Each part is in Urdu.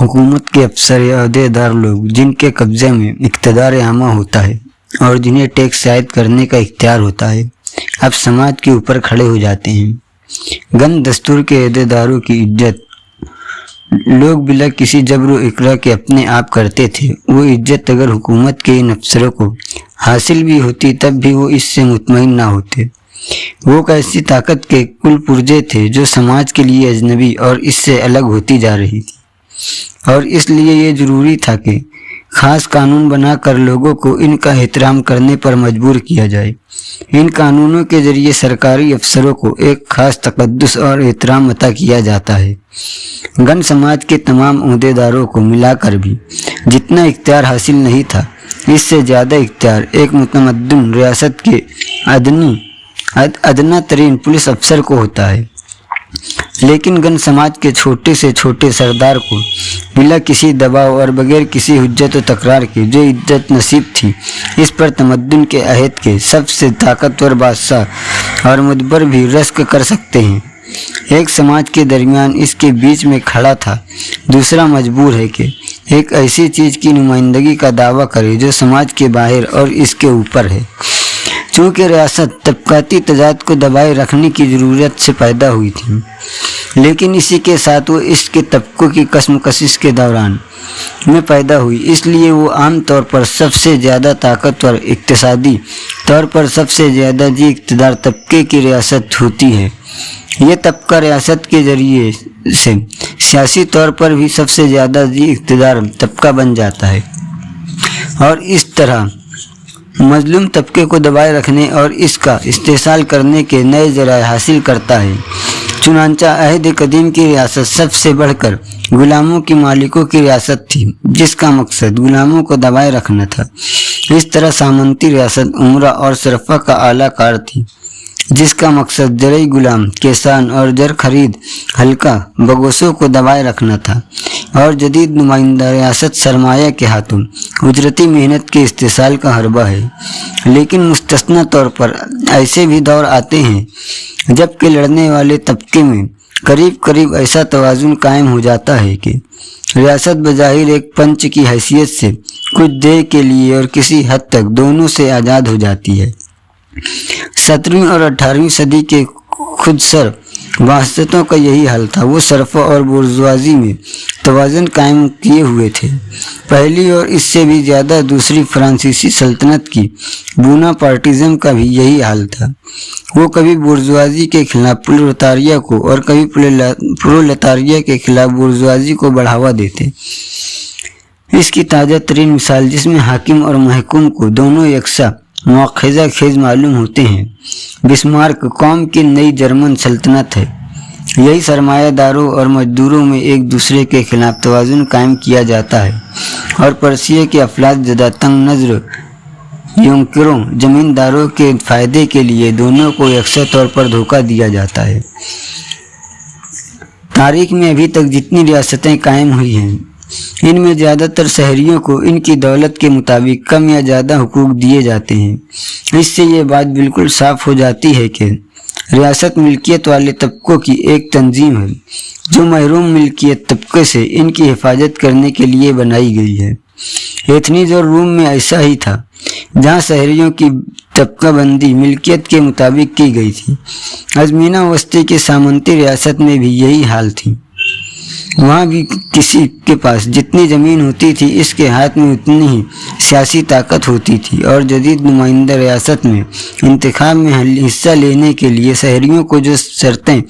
حکومت کے افسر یا عہدیدار لوگ جن کے قبضے میں اقتدار عامہ ہوتا ہے اور جنہیں ٹیکس عائد کرنے کا اختیار ہوتا ہے، اب سماج کے اوپر کھڑے ہو جاتے ہیں۔ گن دستور کے عہدیداروں کی عزت لوگ بلا کسی جبر و اکراه کے اپنے آپ کرتے تھے۔ وہ عزت اگر حکومت کے ان افسروں کو حاصل بھی ہوتی تب بھی وہ اس سے مطمئن نہ ہوتے۔ وہ ایک ایسی طاقت کے کل پرزے تھے جو سماج کے لیے اجنبی اور اس سے الگ ہوتی جا رہی تھی، اور اس لیے یہ ضروری تھا کہ خاص قانون بنا کر لوگوں کو ان کا احترام کرنے پر مجبور کیا جائے۔ ان قانونوں کے ذریعے سرکاری افسروں کو ایک خاص تقدس اور احترام عطا کیا جاتا ہے۔ گن سماج کے تمام عہدیداروں کو ملا کر بھی جتنا اختیار حاصل نہیں تھا، اس سے زیادہ اختیار ایک متمدن ریاست کے ادنا ترین پولیس افسر کو ہوتا ہے۔ لیکن گن سماج کے چھوٹے سے چھوٹے سردار کو بلا کسی دباؤ اور بغیر کسی حجت و تکرار کے جو عزت نصیب تھی، اس پر تمدن کے عہد کے سب سے طاقتور بادشاہ اور مدبر بھی رشک کر سکتے ہیں۔ ایک سماج کے درمیان اس کے بیچ میں کھڑا تھا، دوسرا مجبور ہے کہ ایک ایسی چیز کی نمائندگی کا دعویٰ کرے جو سماج کے باہر اور اس کے اوپر ہے۔ چونکہ ریاست طبقاتی تضاد کو دبائے رکھنے کی ضرورت سے پیدا ہوئی تھی، لیکن اسی کے ساتھ وہ اس کے طبقوں کی کشمکش کے دوران میں پیدا ہوئی، اس لیے وہ عام طور پر سب سے زیادہ طاقتور، اقتصادی طور پر سب سے زیادہ اقتدار طبقے کی ریاست ہوتی ہے۔ یہ طبقہ ریاست کے ذریعے سے سیاسی طور پر بھی سب سے زیادہ اقتدار طبقہ بن جاتا ہے، اور اس طرح مظلوم طبقے کو دبائے رکھنے اور اس کا استحصال کرنے کے نئے ذرائع حاصل کرتا ہے۔ چنانچہ عہد قدیم کی ریاست سب سے بڑھ کر غلاموں کی مالکوں کی ریاست تھی، جس کا مقصد غلاموں کو دبائے رکھنا تھا۔ اس طرح سامنتی ریاست عمرہ اور صرفہ کا اعلیٰ کار تھی، جس کا مقصد زرعی غلام، کسان اور زر خرید حلقہ بگوسوں کو دبائے رکھنا تھا، اور جدید نمائندہ ریاست سرمایہ کے ہاتھوں اجرتی محنت کے استحصال کا حربہ ہے۔ لیکن مستثنی طور پر ایسے بھی دور آتے ہیں جب کہ لڑنے والے طبقے میں قریب ایسا توازن قائم ہو جاتا ہے کہ ریاست بظاہر ایک پنچ کی حیثیت سے کچھ دیر کے لیے اور کسی حد تک دونوں سے آزاد ہو جاتی ہے۔ 17ویں اور 18ویں صدی کے خود سر بحثتوں کا یہی حال تھا۔ وہ صرفہ اور بورژوازی میں توازن قائم کیے ہوئے تھے۔ پہلی اور اس سے بھی زیادہ دوسری فرانسیسی سلطنت کی بونا پارٹیزم کا بھی یہی حال تھا۔ وہ کبھی بورژوازی کے خلاف پرولتاریہ کو اور کبھی پرولتاریہ کے خلاف بورژوازی کو بڑھاوا دیتے۔ اس کی تازہ ترین مثال، جس میں حاکم اور محکوم کو دونوں یکساں مواخذہ خیز معلوم ہوتے ہیں، بسمارک قوم کی نئی جرمن سلطنت ہے۔ یہی سرمایہ داروں اور مزدوروں میں ایک دوسرے کے خلاف توازن قائم کیا جاتا ہے، اور پرسیہ کے افلاط زدہ تنگ نظر یونکروں زمینداروں کے فائدے کے لیے دونوں کو یکساں طور پر دھوکہ دیا جاتا ہے۔ تاریخ میں ابھی تک جتنی ریاستیں قائم ہوئی ہیں، ان میں زیادہ تر شہریوں کو ان کی دولت کے مطابق کم یا زیادہ حقوق دیے جاتے ہیں۔ اس سے یہ بات بالکل صاف ہو جاتی ہے کہ ریاست ملکیت والے طبقوں کی ایک تنظیم ہے جو محروم ملکیت طبقے سے ان کی حفاظت کرنے کے لیے بنائی گئی ہے۔ ایتھنز اور روم میں ایسا ہی تھا، جہاں شہریوں کی طبقہ بندی ملکیت کے مطابق کی گئی تھی۔ ازمینہ وسطی کے سامنتی ریاست میں بھی یہی حال تھی۔ وہاں بھی کسی کے پاس جتنی زمین ہوتی تھی، اس کے ہاتھ میں اتنی ہی سیاسی طاقت ہوتی تھی، اور جدید نمائندہ ریاست میں انتخاب میں حصہ لینے کے لیے شہریوں کو جو شرطیں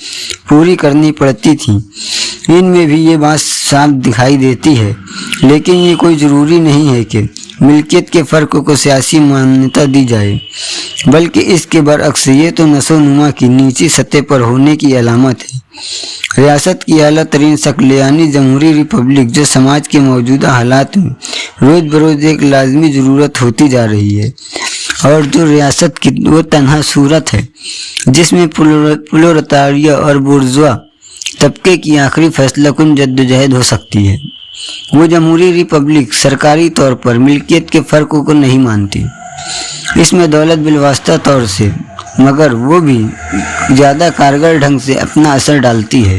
پوری کرنی پڑتی تھیں، ان میں بھی یہ بات صاف دکھائی دیتی ہے۔ لیکن یہ کوئی ضروری نہیں ہے کہ ملکیت کے فرق کو سیاسی مانیتا دی جائے، بلکہ اس کے برعکس یہ تو نشو و نما کی نیچی سطح پر ہونے کی علامت ہے۔ ریاست کی اعلیٰ ترین شکل یعنی جمہوری ریپبلک، جو سماج کے موجودہ حالات میں روز بروز ایک لازمی ضرورت ہوتی جا رہی ہے، اور جو ریاست کی وہ تنہا صورت ہے جس میں پرولتاریہ اور بورژوا طبقے کی آخری فیصلہ کن جدوجہد ہو سکتی ہے۔ وہ جمہوری ریپبلک سرکاری طور پر ملکیت کے فرق کو نہیں مانتی۔ اس میں دولت بالواسطہ طور سے، مگر وہ بھی زیادہ کارگر ڈھنگ سے اپنا اثر ڈالتی ہے۔